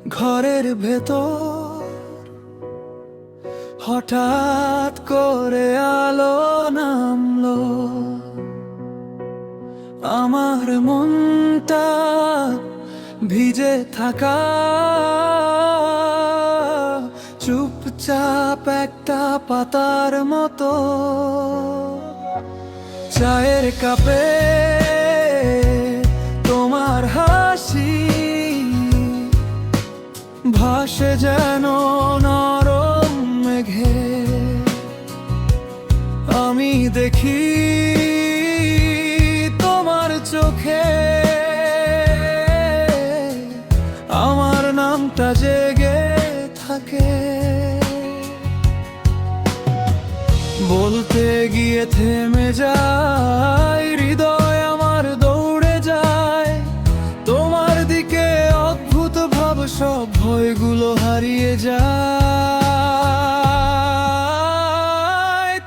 ঘরের ভেতর হঠাৎ করে আলো নামলো, আমার মনটা ভিজে থাকা চুপচাপ একটা পাতার মতো। চায়ের কাপে তোমার হাসি ভাসে যেন নরম মেঘে। আমি দেখি তোমার চোখে আমার নামটা জেগে থাকে। বলতে গিয়ে থেমে যায়, হৃদয় আমার দৌড়ে যায় তোমার দিকে। অদ্ভুত ভাব সব ভয়গুলো হারিয়ে যায়।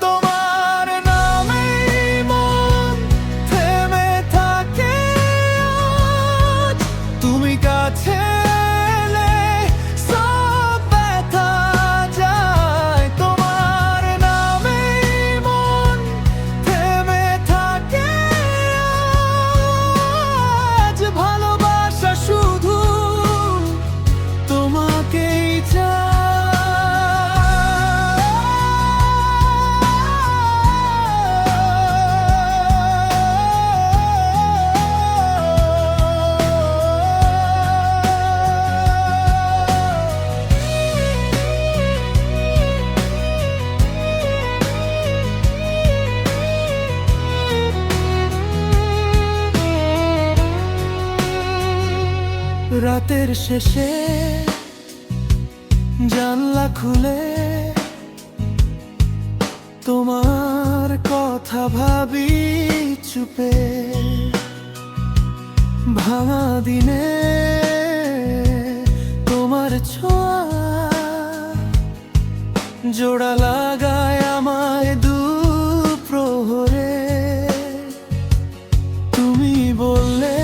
তোমার নামেই মন থেমে থাকে আজ। তুমি কাছে এলে সব ব্যথা যায়। তোমার নামেই মন থেমে থাকে আজ। ভালোবাসা শুধু তোমাকেই চায়। রাতের শেষে জানলা খুলে তোমার কথা ভাবি চুপে। ভাঙা দিনে তোমার ছোঁয়া জোড়া লাগায় আমায় দুপ্রহরে। তুমি বললে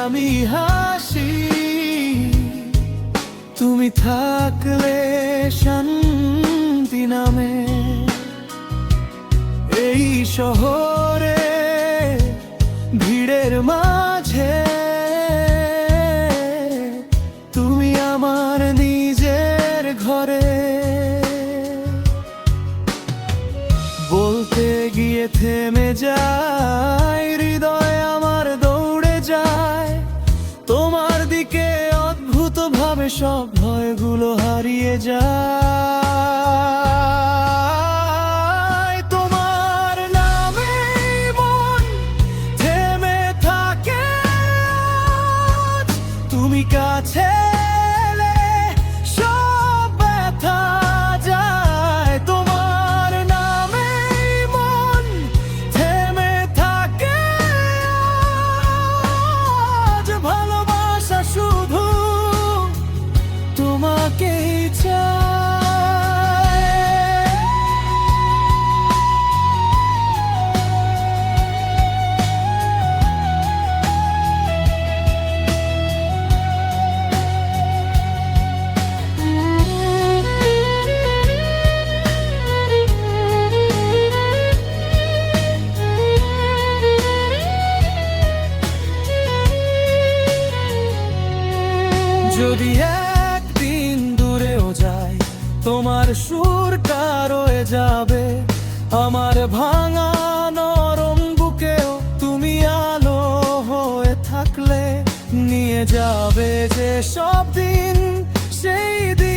আমি হাসি, তুমি থাকলে শান্তি নামে। এই শহরে ভিড়ের মাঝে তুমি আমার নিজের ঘরে। বলতে গিয়ে থেমে যায়, হৃদয় আমার দৌড়ে যায় তোমার দিকে। অদ্ভুত ভাবে সব ভয়গুলো হারিয়ে যায়। তোমার নামেই মন থেমে থাকে আজ। তুমি কাছে এলে সব ব্যথা যায়। তোমার নামেই মন থেমে থাকে আজ। ভালোবাসা শুধু তোমাকেই চায়। যদি একদিন দূরেও যাই তোমার সুরটা রয়ে যাবে। আমার ভাঙা নরম বুকেও তুমি আলো হয়ে থাকলে নিয়ে যাবে যে সব দিন, সেই দিন